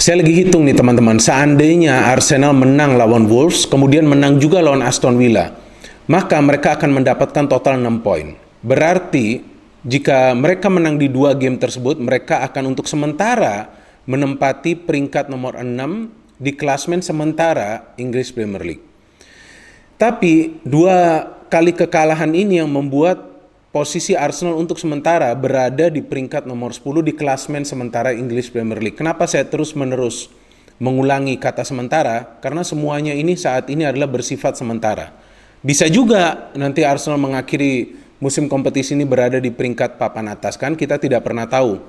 Saya lagi hitung nih teman-teman, seandainya Arsenal menang lawan Wolves, kemudian menang juga lawan Aston Villa, maka mereka akan mendapatkan total 6 poin. Berarti, jika mereka menang di 2 game tersebut, mereka akan untuk sementara menempati peringkat nomor 6 di klasmen sementara Inggris Premier League. Tapi, 2 kali kekalahan ini yang membuat posisi Arsenal untuk sementara berada di peringkat nomor 10 di klasmen sementara English Premier League. Kenapa saya terus-menerus mengulangi kata sementara? Karena semuanya ini saat ini adalah bersifat sementara. Bisa juga nanti Arsenal mengakhiri musim kompetisi ini berada di peringkat papan atas, kan kita tidak pernah tahu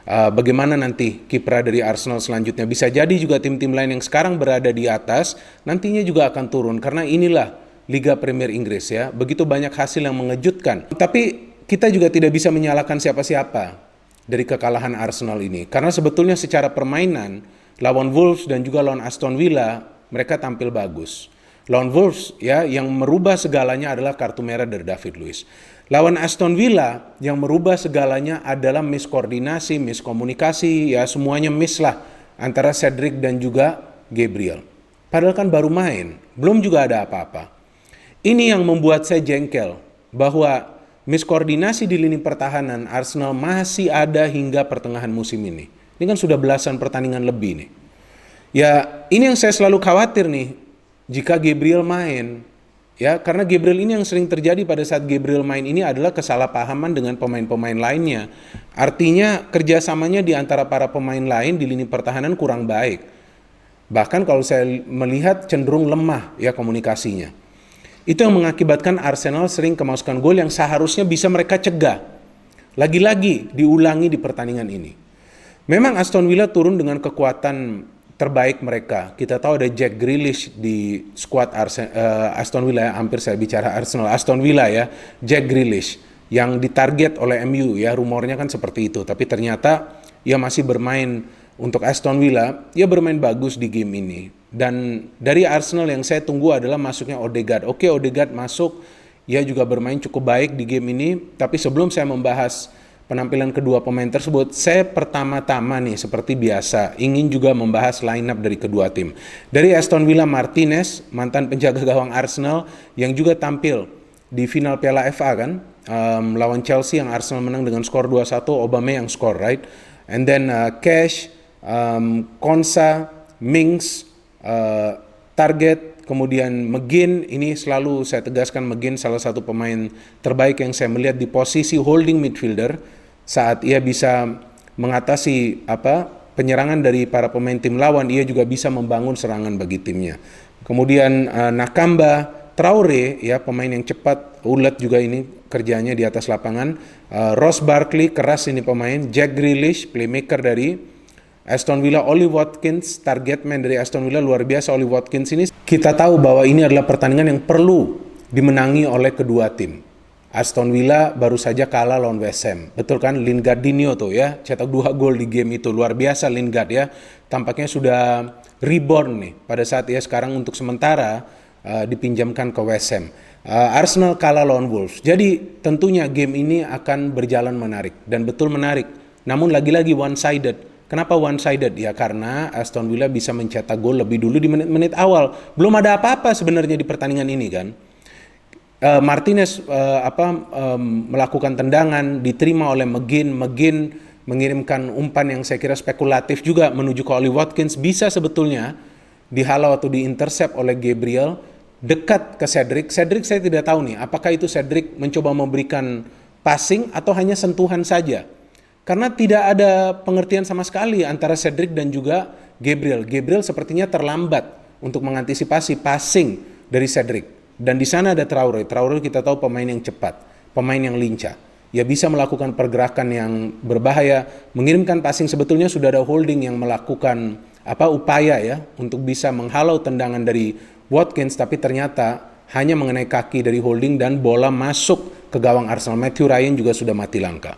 bagaimana nanti kiprah dari Arsenal selanjutnya. Bisa jadi juga tim-tim lain yang sekarang berada di atas nantinya juga akan turun, karena inilah Liga Premier Inggris ya. Begitu banyak hasil yang mengejutkan. Tapi kita juga tidak bisa menyalahkan siapa-siapa dari kekalahan Arsenal ini. Karena sebetulnya secara permainan, lawan Wolves dan juga lawan Aston Villa, mereka tampil bagus. Lawan Wolves ya, yang merubah segalanya adalah kartu merah dari David Luiz. Lawan Aston Villa, yang merubah segalanya adalah miskoordinasi, miskomunikasi, ya semuanya miss lah antara Cedric dan juga Gabriel. Padahal kan baru main, belum juga ada apa-apa. Ini yang membuat saya jengkel bahwa miskoordinasi di lini pertahanan Arsenal masih ada hingga pertengahan musim ini. Ini kan sudah belasan pertandingan lebih nih. Ya, ini yang saya selalu khawatir nih jika Gabriel main. Ya, karena Gabriel ini yang sering terjadi pada saat Gabriel main ini adalah kesalahpahaman dengan pemain-pemain lainnya. Artinya kerjasamanya di antara para pemain lain di lini pertahanan kurang baik. Bahkan kalau saya melihat cenderung lemah ya komunikasinya. Itu yang mengakibatkan Arsenal sering kemasukan gol yang seharusnya bisa mereka cegah. Lagi-lagi diulangi di pertandingan ini. Memang Aston Villa turun dengan kekuatan terbaik mereka. Kita tahu ada Jack Grealish di skuad Aston Villa, hampir saya bicara Arsenal, Aston Villa ya, Jack Grealish yang ditarget oleh MU ya, rumornya kan seperti itu. Tapi ternyata ia masih bermain untuk Aston Villa, ia bermain bagus di game ini. Dan dari Arsenal yang saya tunggu adalah masuknya Odegaard. Oke, Odegaard masuk, ia juga bermain cukup baik di game ini. Tapi sebelum saya membahas penampilan kedua pemain tersebut, saya pertama-tama nih seperti biasa ingin juga membahas line up dari kedua tim. Dari Aston Villa, Martinez, mantan penjaga gawang Arsenal yang juga tampil di final Piala FA kan, lawan Chelsea yang Arsenal menang dengan skor 2-1, Aubameyang skor, right? And then Cash, Konsa, Mings, Target, kemudian McGinn. Ini selalu saya tegaskan, McGinn salah satu pemain terbaik yang saya melihat di posisi holding midfielder saat ia bisa mengatasi penyerangan dari para pemain tim lawan. Ia juga bisa membangun serangan bagi timnya. Kemudian Nakamba, Traore ya, pemain yang cepat, ulet juga ini kerjanya di atas lapangan. Ross Barkley, keras ini pemain. Jack Grealish, playmaker dari Aston Villa. Ollie Watkins, target man dari Aston Villa, luar biasa Ollie Watkins ini. Kita tahu bahwa ini adalah pertandingan yang perlu dimenangi oleh kedua tim. Aston Villa baru saja kalah lawan West Ham. Betul kan? Lingardinho tuh ya, cetak 2 gol di game itu. Luar biasa Lingard ya. Tampaknya sudah reborn nih pada saat ia sekarang untuk sementara dipinjamkan ke West Ham. Arsenal kalah lawan Wolves. Jadi tentunya game ini akan berjalan menarik dan betul menarik. Namun lagi-lagi one-sided. Kenapa one-sided? Ya karena Aston Villa bisa mencetak gol lebih dulu di menit-menit awal. Belum ada apa-apa sebenarnya di pertandingan ini kan. Martinez melakukan tendangan, diterima oleh McGinn. McGinn mengirimkan umpan yang saya kira spekulatif juga menuju ke Ollie Watkins. Bisa sebetulnya dihalau atau diintercept oleh Gabriel dekat ke Cedric. Cedric saya tidak tahu nih, apakah itu Cedric mencoba memberikan passing atau hanya sentuhan saja. Karena tidak ada pengertian sama sekali antara Cedric dan juga Gabriel. Gabriel sepertinya terlambat untuk mengantisipasi passing dari Cedric. Dan di sana ada Traore. Traore kita tahu pemain yang cepat, pemain yang lincah. Ia bisa melakukan pergerakan yang berbahaya, mengirimkan passing. Sebetulnya sudah ada holding yang melakukan upaya ya untuk bisa menghalau tendangan dari Watkins, tapi ternyata hanya mengenai kaki dari holding dan bola masuk ke gawang Arsenal. Matthew Ryan juga sudah mati langka.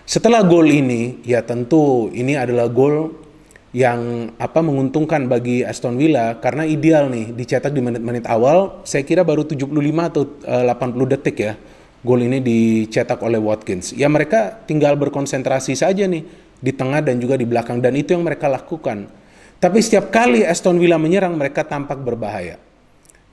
Setelah gol ini, ya tentu ini adalah gol yang menguntungkan bagi Aston Villa karena ideal nih dicetak di menit-menit awal. Saya kira baru 75 atau 80 detik ya gol ini dicetak oleh Watkins. Ya mereka tinggal berkonsentrasi saja nih di tengah dan juga di belakang, dan itu yang mereka lakukan. Tapi setiap kali Aston Villa menyerang, mereka tampak berbahaya.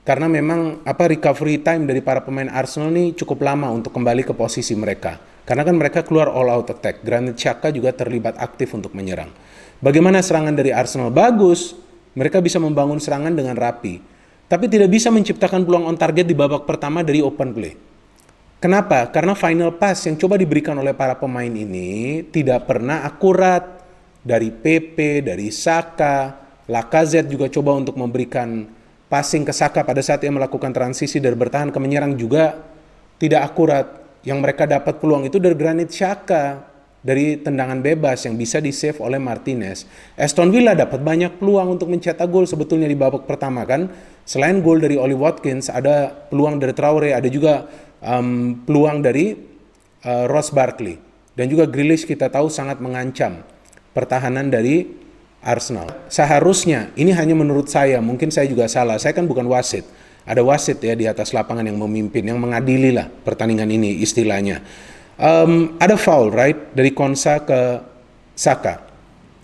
Karena memang recovery time dari para pemain Arsenal ini cukup lama untuk kembali ke posisi mereka. Karena kan mereka keluar all out attack. Granit Xhaka juga terlibat aktif untuk menyerang. Bagaimana serangan dari Arsenal? Bagus. Mereka bisa membangun serangan dengan rapi. Tapi tidak bisa menciptakan peluang on target di babak pertama dari open play. Kenapa? Karena final pass yang coba diberikan oleh para pemain ini tidak pernah akurat. Dari PP, dari Saka, Lacazette juga coba untuk memberikan passing ke Saka pada saat ia melakukan transisi dari bertahan ke menyerang juga tidak akurat. Yang mereka dapat peluang itu dari Granit Xhaka, dari tendangan bebas yang bisa di-save oleh Martinez. Aston Villa dapat banyak peluang untuk mencetak gol sebetulnya di babak pertama kan. Selain gol dari Oli Watkins, ada peluang dari Traore, ada juga peluang dari Ross Barkley. Dan juga Grealish kita tahu sangat mengancam pertahanan dari Arsenal. Seharusnya, ini hanya menurut saya, mungkin saya juga salah, saya kan bukan wasit. Ada wasit ya di atas lapangan yang memimpin, yang mengadili lah pertandingan ini istilahnya. Ada foul, right? Dari Konsa ke Saka.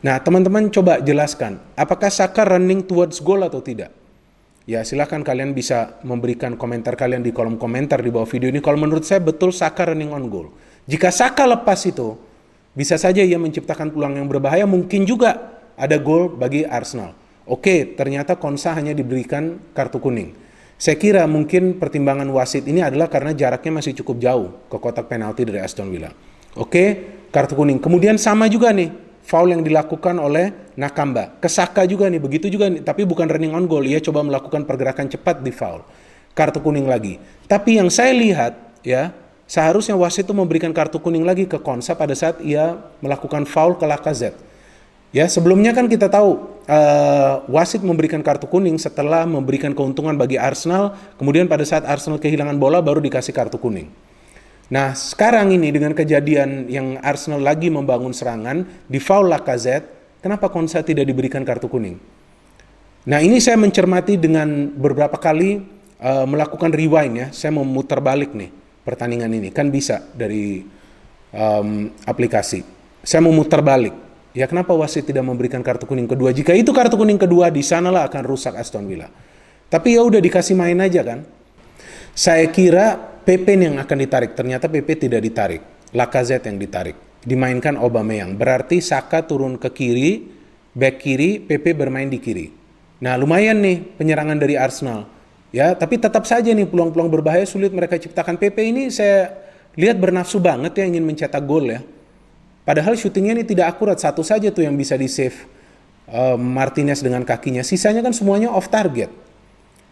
Nah, teman-teman coba jelaskan, apakah Saka running towards goal atau tidak? Ya, silakan kalian bisa memberikan komentar kalian di kolom komentar di bawah video ini. Kalau menurut saya betul Saka running on goal. Jika Saka lepas itu, bisa saja ia menciptakan peluang yang berbahaya, mungkin juga ada gol bagi Arsenal. Oke, ternyata Konsa hanya diberikan kartu kuning. Saya kira mungkin pertimbangan wasit ini adalah karena jaraknya masih cukup jauh ke kotak penalti dari Aston Villa. Oke, kartu kuning. Kemudian sama juga nih, foul yang dilakukan oleh Nakamba. Ke Saka juga nih, begitu juga nih, tapi bukan running on goal, ia coba melakukan pergerakan cepat di foul. Kartu kuning lagi. Tapi yang saya lihat ya, seharusnya wasit itu memberikan kartu kuning lagi ke Konsa pada saat ia melakukan foul ke Lacazette. Ya, sebelumnya kan kita tahu wasit memberikan kartu kuning setelah memberikan keuntungan bagi Arsenal, kemudian pada saat Arsenal kehilangan bola baru dikasih kartu kuning. Nah, sekarang ini dengan kejadian yang Arsenal lagi membangun serangan, di foul Lacazette, kenapa Konsa tidak diberikan kartu kuning? Nah, ini saya mencermati dengan beberapa kali melakukan rewind ya, saya memutar balik nih pertandingan ini, kan bisa dari aplikasi. Saya memutar balik. Ya, kenapa wasit tidak memberikan kartu kuning kedua? Jika itu kartu kuning kedua, di sanalah akan rusak Aston Villa. Tapi ya udah dikasih main aja kan. Saya kira PP yang akan ditarik, ternyata PP tidak ditarik. Lacazette yang ditarik. Dimainkan Aubameyang. Berarti Saka turun ke kiri, back kiri, PP bermain di kiri. Nah, lumayan nih penyerangan dari Arsenal. Ya, tapi tetap saja nih peluang-peluang berbahaya sulit mereka ciptakan. PP ini saya lihat bernafsu banget ya ingin mencetak gol ya. Padahal syutingnya ini tidak akurat, satu saja tuh yang bisa di-save Martinez dengan kakinya. Sisanya kan semuanya off target.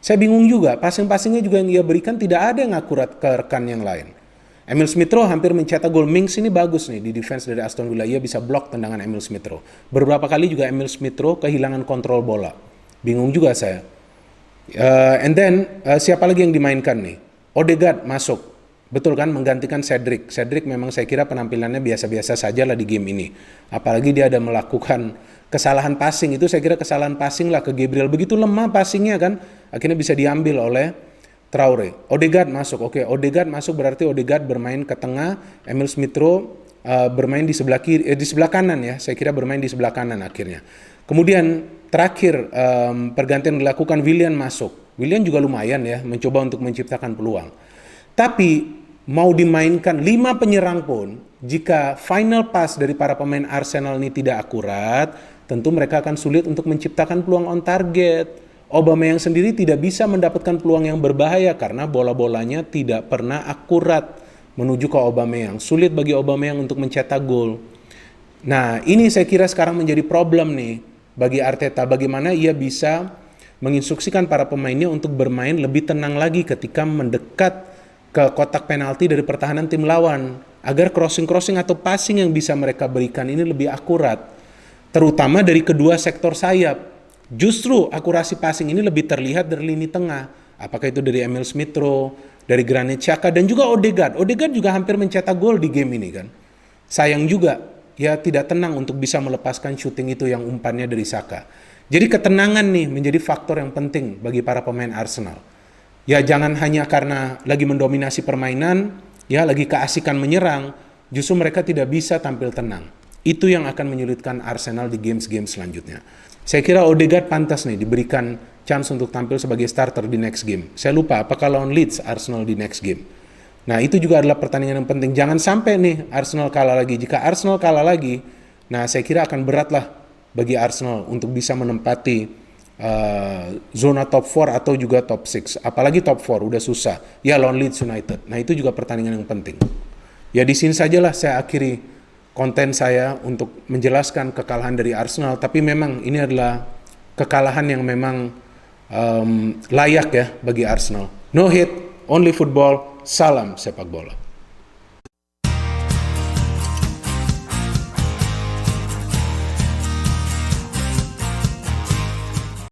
Saya bingung juga, passing-passingnya juga yang ia berikan tidak ada yang akurat ke rekan yang lain. Emil Smith-Rowe hampir mencetak gol. Mings ini bagus nih di defense dari Aston Villa, ia bisa blok tendangan Emil Smith-Rowe. Beberapa kali juga Emil Smith-Rowe kehilangan kontrol bola. Bingung juga saya. And then siapa lagi yang dimainkan nih? Odegaard masuk. Betul kan, menggantikan Cedric. Cedric memang saya kira penampilannya biasa-biasa saja lah di game ini. Apalagi dia ada melakukan kesalahan passing. Itu saya kira kesalahan passing lah ke Gabriel. Begitu lemah passingnya kan, akhirnya bisa diambil oleh Traore. Odegaard masuk. Oke, Odegaard masuk berarti Odegaard bermain ke tengah. Emil Smith-Rowe bermain di sebelah kiri, di sebelah kanan ya. Saya kira bermain di sebelah kanan akhirnya. Kemudian terakhir pergantian dilakukan, Willian masuk. Willian juga lumayan ya, mencoba untuk menciptakan peluang. Tapi mau dimainkan 5 penyerang pun, jika final pass dari para pemain Arsenal ini tidak akurat, tentu mereka akan sulit untuk menciptakan peluang on target. Aubameyang sendiri tidak bisa mendapatkan peluang yang berbahaya karena bola-bolanya tidak pernah akurat menuju ke Aubameyang. Sulit bagi Aubameyang untuk mencetak gol. Nah, ini saya kira sekarang menjadi problem nih bagi Arteta. Bagaimana ia bisa menginstruksikan para pemainnya untuk bermain lebih tenang lagi ketika mendekat ke kotak penalti dari pertahanan tim lawan, agar crossing-crossing atau passing yang bisa mereka berikan ini lebih akurat, terutama dari kedua sektor sayap. Justru akurasi passing ini lebih terlihat dari lini tengah, apakah itu dari Emil Smith-Rowe, dari Granit Xhaka, dan juga Odegaard. Odegaard juga hampir mencetak gol di game ini kan. Sayang juga, ya tidak tenang untuk bisa melepaskan shooting itu yang umpannya dari Saka. Jadi ketenangan nih menjadi faktor yang penting bagi para pemain Arsenal. Ya, jangan hanya karena lagi mendominasi permainan, ya lagi keasikan menyerang, justru mereka tidak bisa tampil tenang. Itu yang akan menyulitkan Arsenal di games-games selanjutnya. Saya kira Odegaard pantas nih diberikan chance untuk tampil sebagai starter di next game. Saya lupa apakah lawan Leeds Arsenal di next game. Nah itu juga adalah pertandingan yang penting. Jangan sampai nih Arsenal kalah lagi. Jika Arsenal kalah lagi, nah saya kira akan berat lah bagi Arsenal untuk bisa menempati zona top 4 atau juga top 6. Apalagi top 4 udah susah. Ya lawan Leeds United. Nah itu juga pertandingan yang penting. Ya di sini sajalah saya akhiri konten saya untuk menjelaskan kekalahan dari Arsenal. Tapi memang ini adalah kekalahan yang memang layak ya bagi Arsenal. No hate, only football. Salam sepak bola.